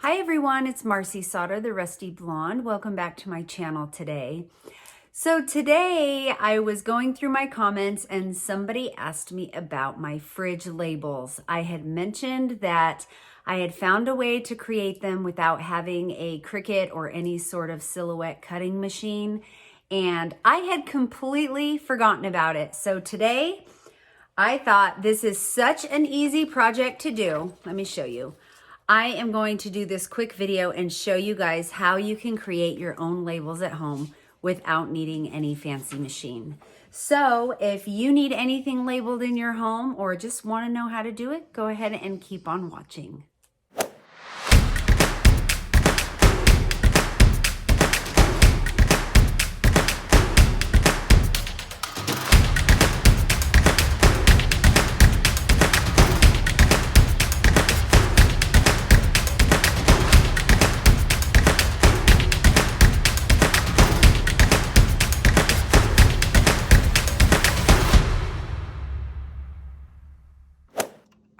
Hi everyone, it's Marci Sauter, the Rusty Blonde. Welcome back to my channel today. So today I was going through my comments and somebody asked me about my fridge labels. I had mentioned that I had found a way to create them without having a Cricut or any sort of silhouette cutting machine, and I had completely forgotten about it. So today I thought this is such an easy project to do. Let me show you. I am going to do this quick video and show you guys how you can create your own labels at home without needing any fancy machine. So if you need anything labeled in your home or just want to know how to do it, go ahead and keep on watching.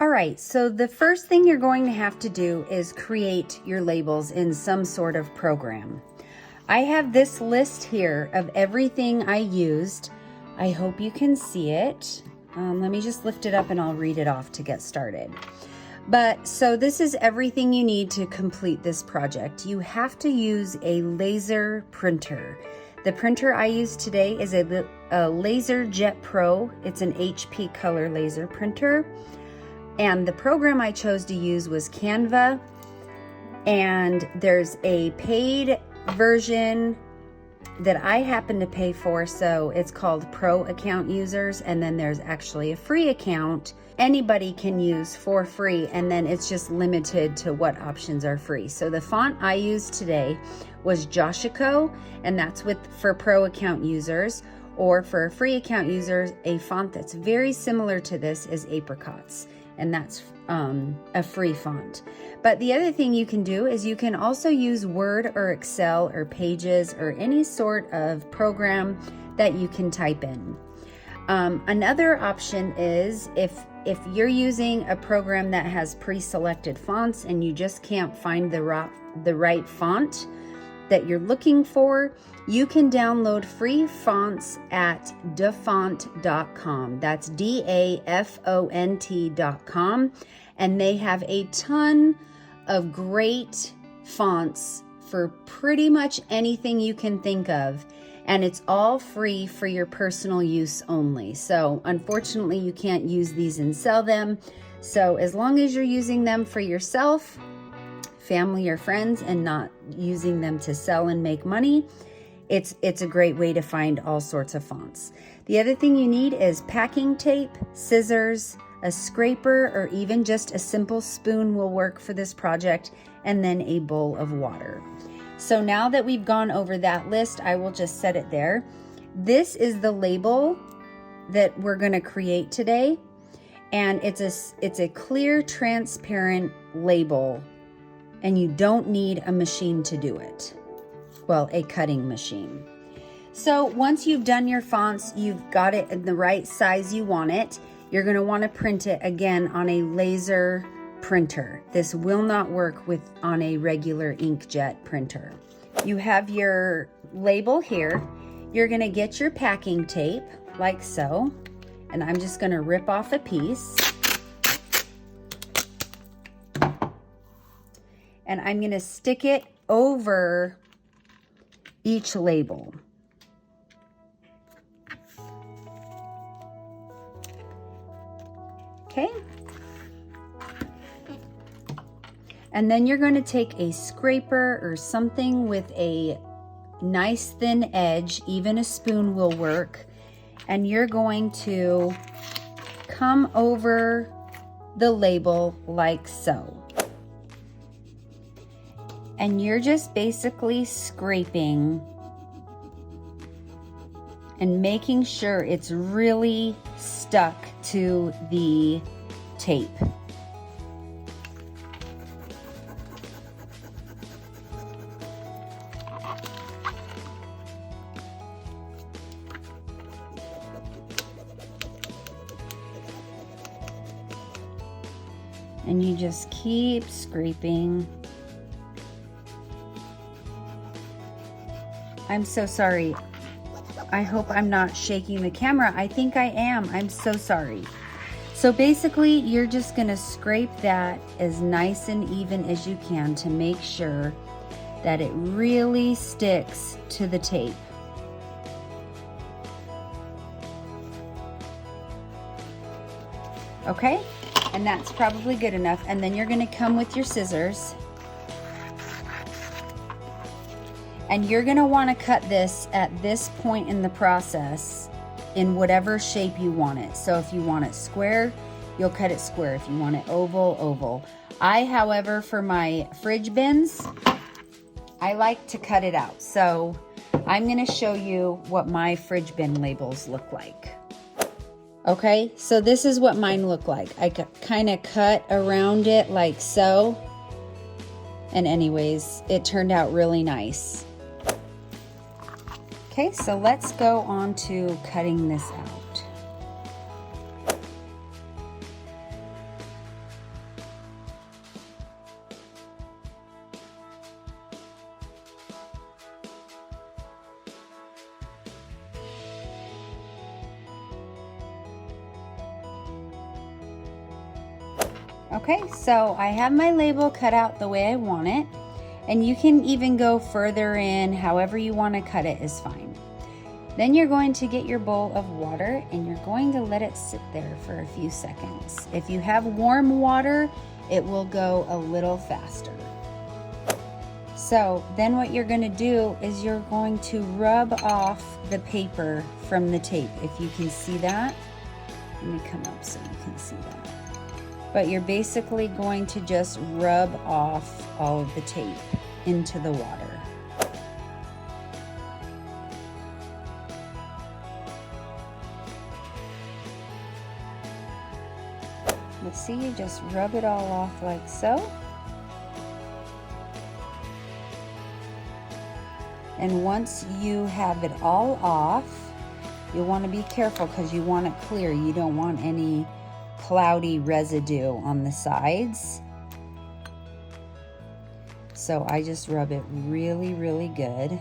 All right, so the first thing you're going to have to do is create your labels in some sort of program. I have this list here of everything I used. I hope you can see it. Let me just lift it up and I'll read it off to get started. So this is everything you need to complete this project. You have to use a laser printer. The printer I use today is a LaserJet Pro. It's an HP color laser printer. And the program I chose to use was Canva, and there's a paid version that I happen to pay for, so it's called Pro Account Users, and then there's actually a free account anybody can use for free, and then it's just limited to what options are free. So the font I used today was Joshiko, and that's for Pro Account Users, or for free account users, a font that's very similar to this is Apricots. And that's a free font. But the other thing you can do is you can also use Word or Excel or Pages or any sort of program that you can type in. Another option is if you're using a program that has pre-selected fonts and you just can't find the right font that you're looking for, you can download free fonts at dafont.com. That's DAFONT.com. And they have a ton of great fonts for pretty much anything you can think of. And it's all free for your personal use only. So unfortunately, you can't use these and sell them. So as long as you're using them for yourself, family or friends, and not using them to sell and make money, it's a great way to find all sorts of fonts. The other thing you need is packing tape, scissors, a scraper, or even just a simple spoon will work for this project, and then a bowl of water. So now that we've gone over that list, I will just set it there. This is the label that we're going to create today, and it's a clear, transparent label, and you don't need a machine to do it. Well, a cutting machine. So once you've done your fonts, you've got it in the right size you want it, you're going to want to print it again on a laser printer. This will not work on a regular inkjet printer. You have your label here. You're going to get your packing tape like so, and I'm just going to rip off a piece. And I'm going to stick it over each label. Okay. And then you're going to take a scraper or something with a nice thin edge, even a spoon will work, and you're going to come over the label like so. And you're just basically scraping and making sure it's really stuck to the tape. And you just keep scraping I'm so sorry. I hope I'm not shaking the camera. I think I am. I'm so sorry. So basically, you're just gonna scrape that as nice and even as you can to make sure that it really sticks to the tape. Okay, and that's probably good enough. And then you're gonna come with your scissors and you're gonna wanna cut this at this point in the process in whatever shape you want it. So if you want it square, you'll cut it square. If you want it oval, oval. I, however, for my fridge bins, I like to cut it out. So I'm gonna show you what my fridge bin labels look like. Okay, so this is what mine look like. I kind of cut around it like so. And anyways, it turned out really nice. Okay, so let's go on to cutting this out. Okay, so I have my label cut out the way I want it, and you can even go further in, however you want to cut it is fine. Then you're going to get your bowl of water and you're going to let it sit there for a few seconds. If you have warm water, it will go a little faster. So then what you're going to do is you're going to rub off the paper from the tape. If you can see that, let me come up so you can see that. But you're basically going to just rub off all of the tape into the water. Let's see, you just rub it all off like so. And once you have it all off, you want to be careful because you want it clear. You don't want any cloudy residue on the sides. So I just rub it really, really good.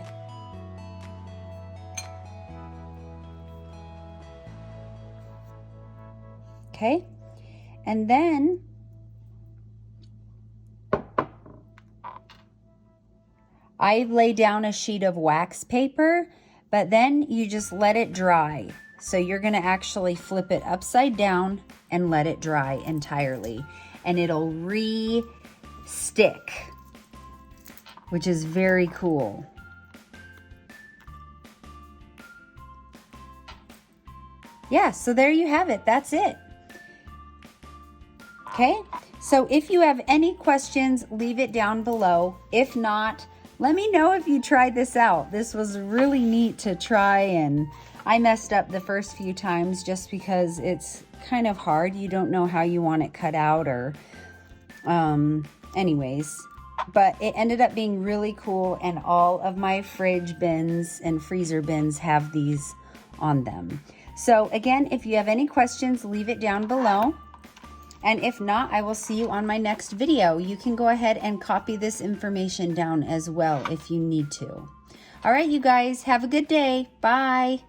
Okay, and then I lay down a sheet of wax paper, but then you just let it dry. So you're gonna actually flip it upside down and let it dry entirely, and it'll re-stick, which is very cool. Yeah, so there you have it. That's it. Okay, so if you have any questions, leave it down below. If not, let me know if you tried this out. This was really neat to try, and I messed up the first few times just because it's kind of hard. You don't know how you want it cut out or anyways, but it ended up being really cool, and all of my fridge bins and freezer bins have these on them. So again, if you have any questions, leave it down below. And if not, I will see you on my next video. You can go ahead and copy this information down as well if you need to. All right, you guys, have a good day. Bye.